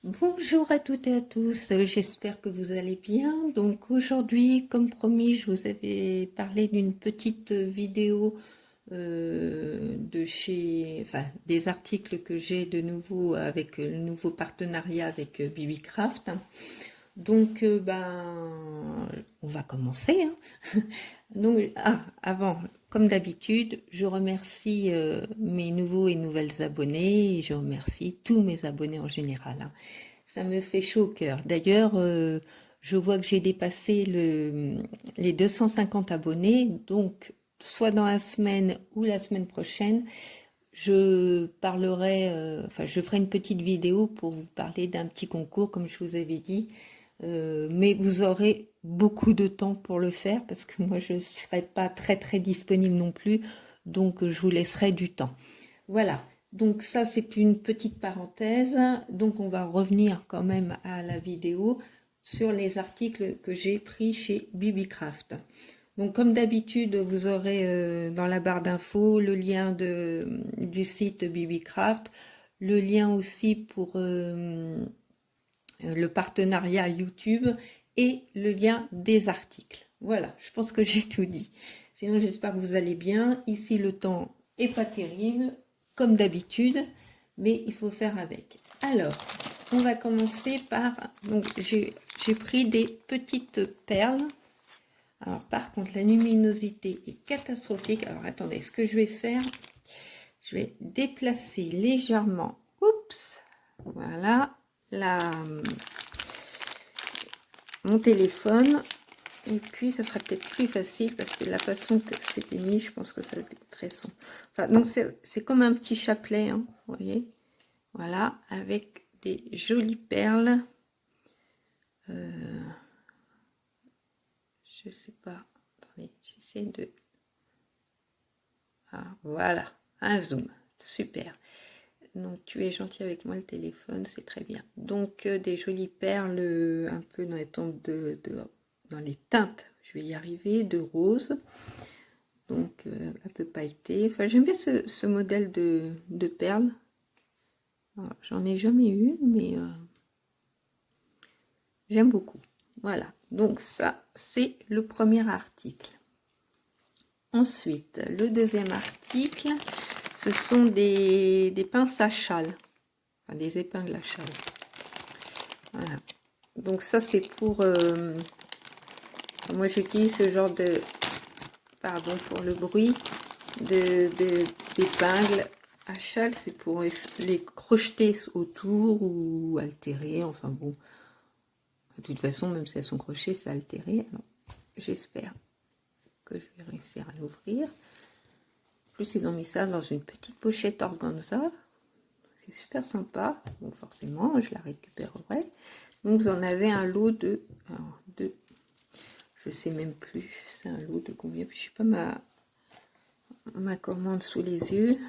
Bonjour à toutes et à tous, j'espère que vous allez bien. Donc aujourd'hui, comme promis, je vous avais parlé d'une petite vidéo enfin, des articles que j'ai de nouveau avec le nouveau partenariat avec Bibicraft. Donc, on va commencer, hein. Donc, avant, comme d'habitude, je remercie mes nouveaux et nouvelles abonnés et je remercie tous mes abonnés en général, hein. Ça me fait chaud au cœur. D'ailleurs, je vois que j'ai dépassé les 250 abonnés, donc soit dans la semaine ou la semaine prochaine, je parlerai, enfin, je ferai une petite vidéo pour vous parler d'un petit concours, comme je vous avais dit. Mais vous aurez beaucoup de temps pour le faire parce que moi je ne serai pas très disponible non plus, donc je vous laisserai du temps. Voilà, donc ça c'est une petite parenthèse. Donc on va revenir quand même à la vidéo sur les articles que j'ai pris chez Bibicraft. Donc comme d'habitude, vous aurez dans la barre d'infos le lien du site Bibicraft, le lien aussi pour le partenariat YouTube et le lien des articles. Voilà, je pense que j'ai tout dit. Sinon, j'espère que vous allez bien. Ici, le temps est pas terrible, comme d'habitude, mais il faut faire avec. Alors, on va commencer par... Donc, j'ai pris des petites perles. Alors, par contre, la luminosité est catastrophique. Alors, attendez, ce que je vais faire, je vais déplacer légèrement, oups, voilà, mon téléphone. Et puis, ça sera peut-être plus facile parce que la façon que c'était mis, je pense que ça va être très sombre. Enfin, donc, c'est comme un petit chapelet, hein, vous voyez. Voilà, avec des jolies perles. Je sais pas. Attendez, j'essaie de... Ah, voilà, un zoom. Super. Donc, tu es gentil avec moi, le téléphone, c'est très bien. Donc, des jolies perles un peu dans les tons dans les teintes, je vais y arriver, de rose. Donc, un peu pailleté. Enfin, j'aime bien ce modèle de perles. J'en ai jamais eu, mais j'aime beaucoup. Voilà, donc ça, c'est le premier article. Ensuite, le deuxième article, ce sont des pinces à châle, enfin, des épingles à châle. Voilà. Donc ça, c'est pour... moi, j'utilise ce genre de... Pardon pour le bruit. D'épingles à châle, c'est pour les crocheter autour ou altérer. Enfin bon, de toute façon, même si elles sont crochées, c'est altéré. Alors, j'espère que je vais réussir à l'ouvrir. En plus, ils ont mis ça dans une petite pochette organza. C'est super sympa. Bon, forcément, je la récupérerai. Donc, vous en avez un lot de... Alors, je sais même plus. C'est un lot de combien? Je sais pas ma commande sous les yeux.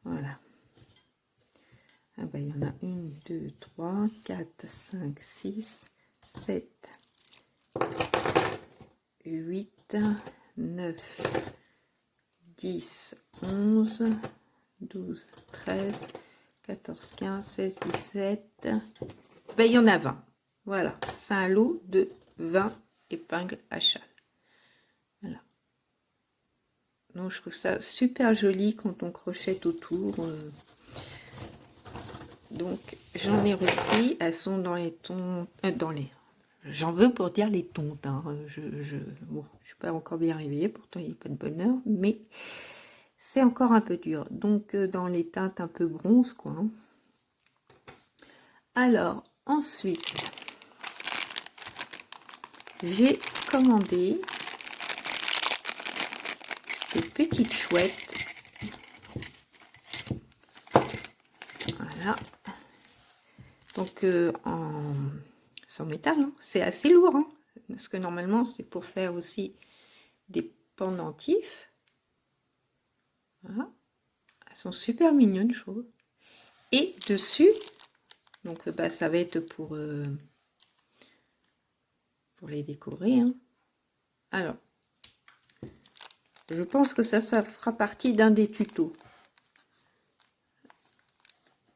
Voilà. Ah ben, il y en a 1, 2, 3, 4, 5, 6, 7, 8, 9, 10, 11, 12, 13, 14, 15, 16, 17. Ben, il y en a 20. Voilà, c'est un lot de 20 épingles à châle. Voilà. Donc, je trouve ça super joli quand on crochette autour. Donc, j'en ai repris. Elles sont dans les tons... J'en veux pour dire les tontes. Hein. Bon, je suis pas encore bien réveillée, pourtant il n'est pas de bonne heure, mais c'est encore un peu dur. Donc, dans les teintes un peu bronze, quoi. Hein. Alors, ensuite, j'ai commandé des petites chouettes. Voilà. Donc, sans métal, hein. C'est assez lourd, hein, parce que normalement, c'est pour faire aussi des pendentifs. Voilà. Elles sont super mignonnes, je trouve. Et dessus, donc bah, ça va être pour les décorer. Hein. Alors, je pense que ça fera partie d'un des tutos.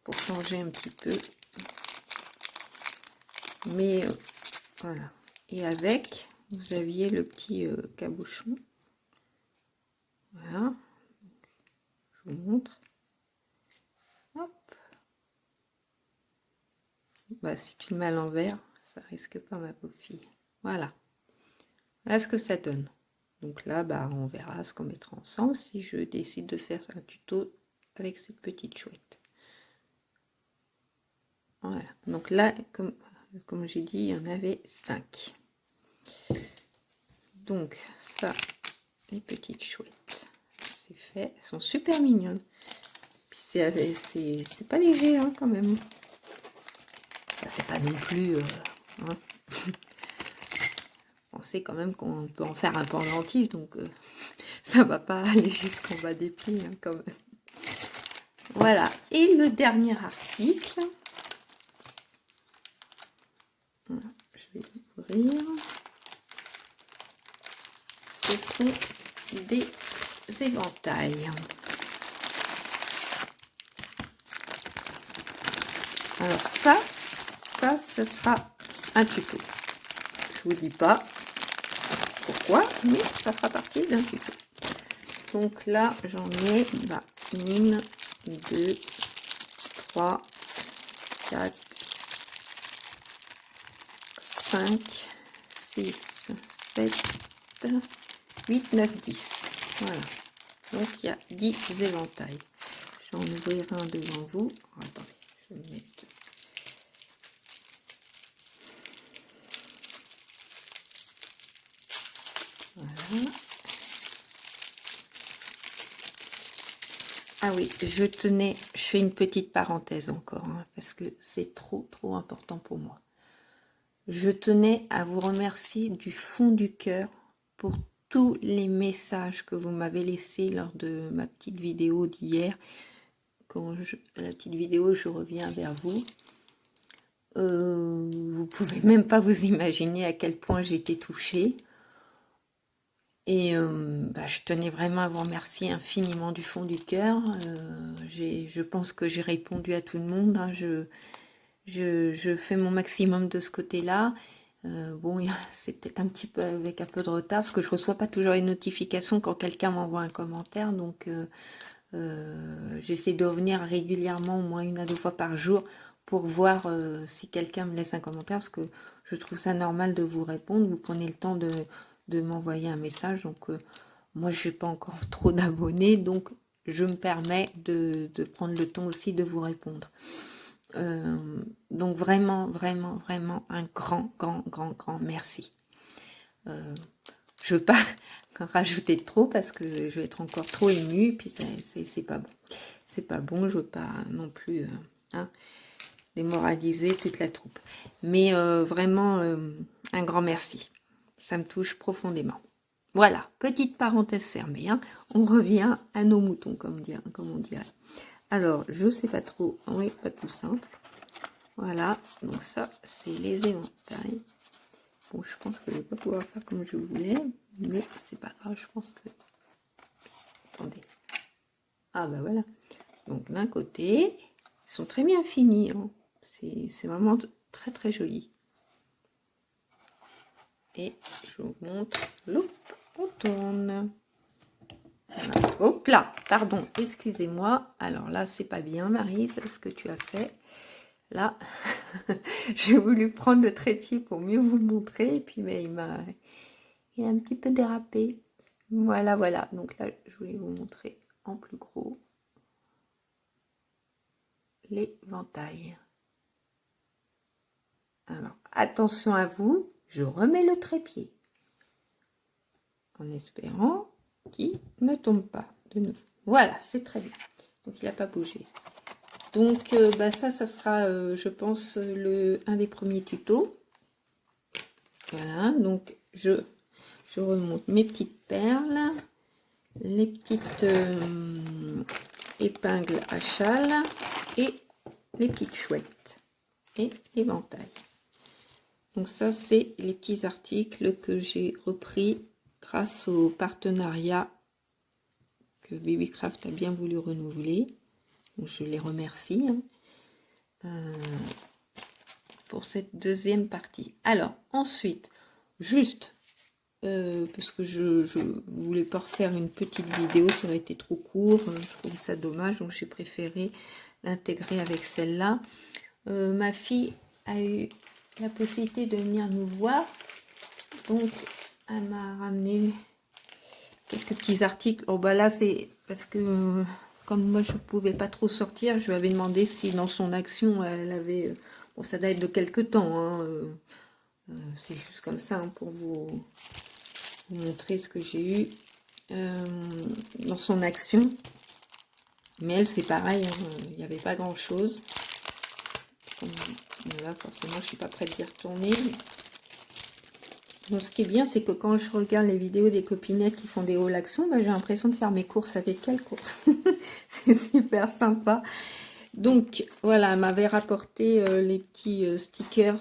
pour changer un petit peu. Mais voilà. Et avec, vous aviez le petit cabochon. Voilà. Je vous montre. Hop. Bah, si tu le mets à l'envers, ça risque pas, ma pauvre fille. Voilà. Voilà ce que ça donne. Donc là, bah, on verra ce qu'on mettra ensemble si je décide de faire un tuto avec cette petite chouette. Voilà. Donc là, comme j'ai dit, il y en avait 5. Donc ça, les petites chouettes, c'est fait. Elles sont super mignonnes. Puis c'est pas léger hein, quand même. Enfin, c'est pas non plus... hein. On sait quand même qu'on peut en faire un pendentif, donc ça va pas aller jusqu'en bas des pieds hein, quand même. Voilà. Et le dernier article... Voilà, je vais l'ouvrir. Ce sont des éventails. Alors ça ce sera un tuto. Je vous dis pas pourquoi, mais ça fera partie d'un tuto. Donc là, j'en ai 1, 2, 3, 4, 5, 6, 7, 8, 9, 10. Voilà. Donc il y a 10 éventails. J'en ouvrirai un devant vous. Oh, attendez, je vais mettre. Voilà. Ah oui, je fais une petite parenthèse encore, hein, parce que c'est trop important pour moi. Je tenais à vous remercier du fond du cœur pour tous les messages que vous m'avez laissés lors de ma petite vidéo d'hier. La petite vidéo, je reviens vers vous. Vous pouvez même pas vous imaginer à quel point j'ai été touchée. Et je tenais vraiment à vous remercier infiniment du fond du cœur. Je pense que j'ai répondu à tout le monde. Hein. Je fais mon maximum de ce côté-là. Bon, c'est peut-être un petit peu avec un peu de retard, parce que je ne reçois pas toujours les notifications quand quelqu'un m'envoie un commentaire. Donc, j'essaie de revenir régulièrement, au moins 1 à 2 fois par jour, pour voir si quelqu'un me laisse un commentaire, parce que je trouve ça normal de vous répondre. Vous prenez le temps de m'envoyer un message. Donc, moi, je n'ai pas encore trop d'abonnés, donc je me permets de prendre le temps aussi de vous répondre. Donc vraiment un grand merci. Je veux pas rajouter trop parce que je vais être encore trop émue, puis c'est pas bon. C'est pas bon, je veux pas non plus démoraliser toute la troupe. Mais vraiment un grand merci. Ça me touche profondément. Voilà, petite parenthèse fermée. Hein. On revient à nos moutons, comme on dirait. Alors, je sais pas trop. Oui, pas tout simple. Voilà, donc ça, c'est les éventails. Bon, je pense que je ne vais pas pouvoir faire comme je voulais, mais c'est pas grave, je pense que... Attendez. Ah, bah voilà. Donc, d'un côté, ils sont très bien finis. Hein. C'est vraiment très joli. Et je vous montre. Loup, on tourne. Voilà. Hop là, pardon, excusez-moi. Alors là, c'est pas bien, Marie, c'est ce que tu as fait. Là, j'ai voulu prendre le trépied pour mieux vous le montrer. Et puis, mais il a un petit peu dérapé. Voilà. Donc là, je voulais vous montrer en plus gros l'éventail. Alors, attention à vous. Je remets le trépied. En espérant qu'il ne tombe pas de nouveau. Voilà, c'est très bien. Donc, il n'a pas bougé. Donc, ça sera, je pense, un des premiers tutos. Voilà, donc je remonte mes petites perles, les petites épingles à châle et les petites chouettes et éventail. Donc ça, c'est les petits articles que j'ai repris grâce au partenariat que Babycraft a bien voulu renouveler. Donc, je les remercie. Hein. pour cette deuxième partie. Alors, ensuite, juste, parce que je voulais pas refaire une petite vidéo, ça aurait été trop court, je trouvais ça dommage, donc j'ai préféré l'intégrer avec celle-là. Ma fille a eu la possibilité de venir nous voir, donc elle m'a ramené quelques petits articles. Oh bah là c'est parce que comme moi je pouvais pas trop sortir, je lui avais demandé si dans son action elle avait, bon ça date de quelques temps, hein, c'est juste comme ça hein, pour vous montrer ce que j'ai eu dans son action. Mais elle c'est pareil, hein, il n'y avait pas grand chose. Là forcément je suis pas prête d'y retourner. Donc ce qui est bien, c'est que quand je regarde les vidéos des copinettes qui font des hauls actions, bah, j'ai l'impression de faire mes courses avec elles, quoi. C'est super sympa. Donc voilà, elle m'avait rapporté les petits stickers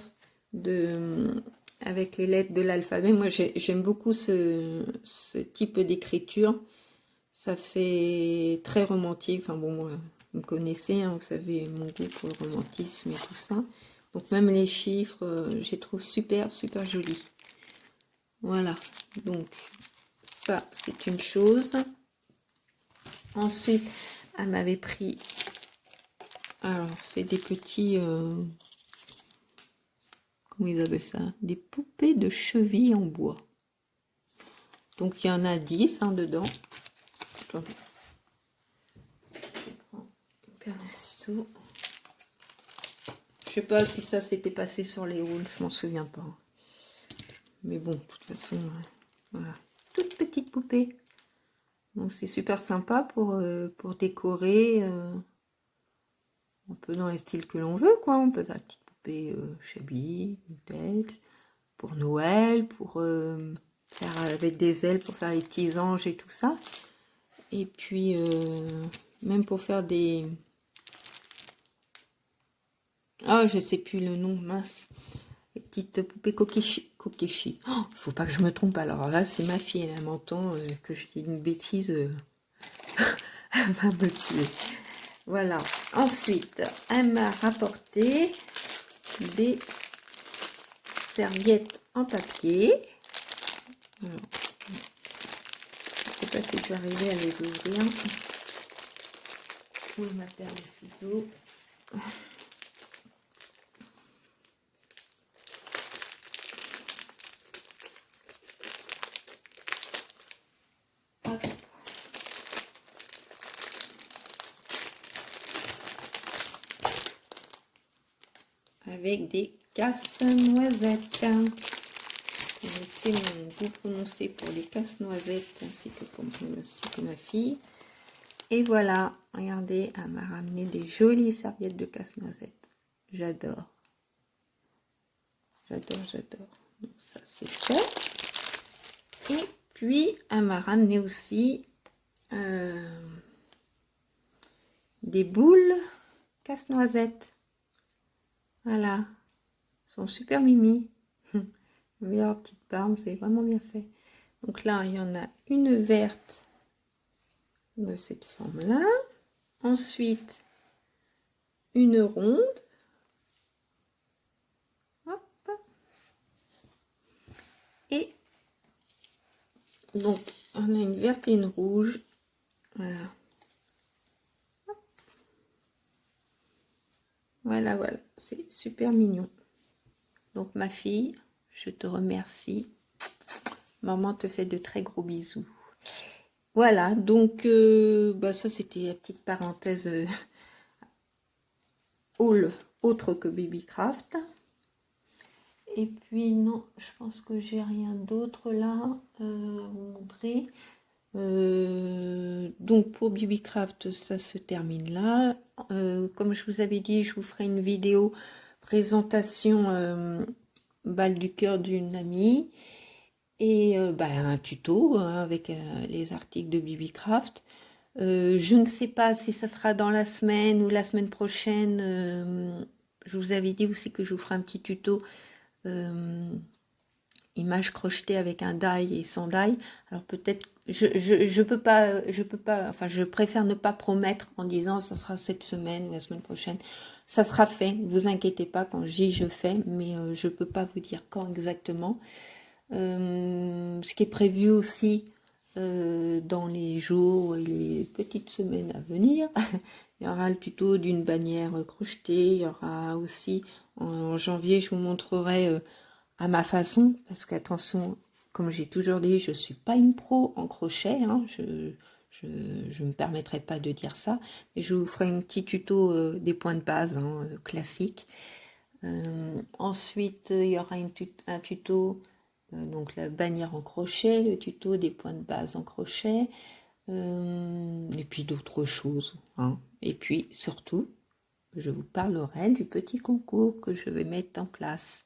avec les lettres de l'alphabet. Moi j'aime beaucoup ce type d'écriture. Ça fait très romantique. Enfin bon, vous me connaissez, hein, vous savez mon goût pour le romantisme et tout ça. Donc même les chiffres, je les trouve super jolis. Voilà, donc ça c'est une chose. Ensuite, elle m'avait pris, alors c'est des petits, comment ils appellent ça? Des poupées de cheville en bois. Donc il y en a 10 hein, dedans. Attendez. Je prends une paire de ciseaux. Je sais pas si ça s'était passé sur les hauls, je m'en souviens pas. Mais bon, de toute façon, voilà. Toute petite poupée. Donc c'est super sympa pour décorer un peu dans les styles que l'on veut, quoi. On peut faire une petite poupée shabby, vintage, pour Noël, pour faire avec des ailes, pour faire les petits anges et tout ça. Et puis, même pour faire des... Ah, je sais plus le nom, mince. Les petites poupées kokeshi. Kokeshi. Oh, faut pas que je me trompe. Alors là, c'est ma fille, elle m'entend que je dis une bêtise. Elle va me tuer. Voilà. Ensuite, elle m'a rapporté des serviettes en papier. Alors, je ne sais pas si je vais arriver à les ouvrir. Où est ma paire de ciseaux? Hop. Avec des casse-noisettes. C'est mon goût prononcé pour les casse-noisettes ainsi que ma fille. Et voilà, regardez, elle m'a ramené des jolies serviettes de casse-noisettes. J'adore. J'adore. Donc ça c'est fait. Et puis elle m'a ramené aussi des boules casse-noisettes. Voilà. Elles sont super mimi. Meilleure petite barbe, vous avez vraiment bien fait. Donc là, il y en a une verte de cette forme-là. Ensuite, une ronde. Hop. Et donc, on a une verte et une rouge. Voilà. Voilà. C'est super mignon. Donc, ma fille, je te remercie. Maman te fait de très gros bisous. Voilà, donc bah ça c'était la petite parenthèse haul autre que Babycraft. Et puis non, je pense que j'ai rien d'autre là à vous montrer. Donc pour Babycraft, ça se termine là. Comme je vous avais dit, je vous ferai une vidéo présentation balle du cœur d'une amie. Et bah, un tuto hein, avec les articles de Babycraft. Je ne sais pas si ça sera dans la semaine ou la semaine prochaine. Je vous avais dit aussi que je vous ferai un petit tuto image crochetée avec un die et sans die. Alors peut-être je peux pas, enfin, je préfère ne pas promettre en disant ça sera cette semaine ou la semaine prochaine. Ça sera fait, vous inquiétez pas quand je dis je fais, mais je peux pas vous dire quand exactement. Ce qui est prévu aussi dans les jours et les petites semaines à venir, il y aura le tuto d'une bannière crochetée, il y aura aussi en janvier, je vous montrerai à ma façon, parce qu'attention, comme j'ai toujours dit, je ne suis pas une pro en crochet, hein, je ne me permettrai pas de dire ça, mais je vous ferai un petit tuto des points de base hein, classiques. Ensuite, il y aura un tuto, donc la bannière en crochet, le tuto des points de base en crochet, et puis d'autres choses. Hein. Et puis surtout, je vous parlerai du petit concours que je vais mettre en place.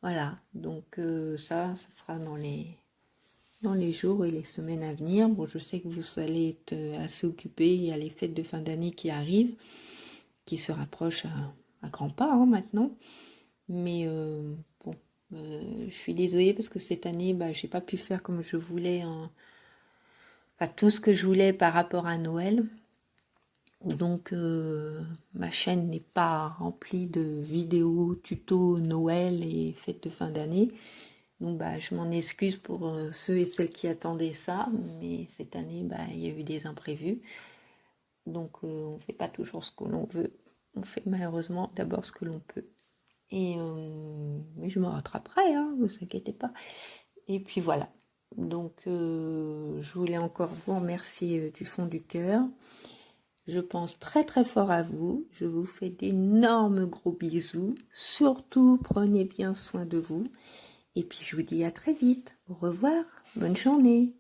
Voilà, donc ça sera dans les jours et les semaines à venir. Bon, je sais que vous allez être assez occupés, il y a les fêtes de fin d'année qui arrivent, qui se rapprochent à grands pas hein, maintenant. Mais bon, je suis désolée parce que cette année, bah, j'ai pas pu faire comme je voulais, enfin tout ce que je voulais par rapport à Noël. Donc ma chaîne n'est pas remplie de vidéos, tutos Noël et fêtes de fin d'année. Donc bah, je m'en excuse pour ceux et celles qui attendaient ça, mais cette année, bah, il y a eu des imprévus. Donc on ne fait pas toujours ce que l'on veut. On fait malheureusement d'abord ce que l'on peut. Et mais je me rattraperai, hein, ne vous inquiétez pas. Et puis voilà. Donc je voulais encore vous remercier du fond du cœur. Je pense très très fort à vous. Je vous fais d'énormes gros bisous. Surtout, prenez bien soin de vous. Et puis je vous dis à très vite. Au revoir. Bonne journée.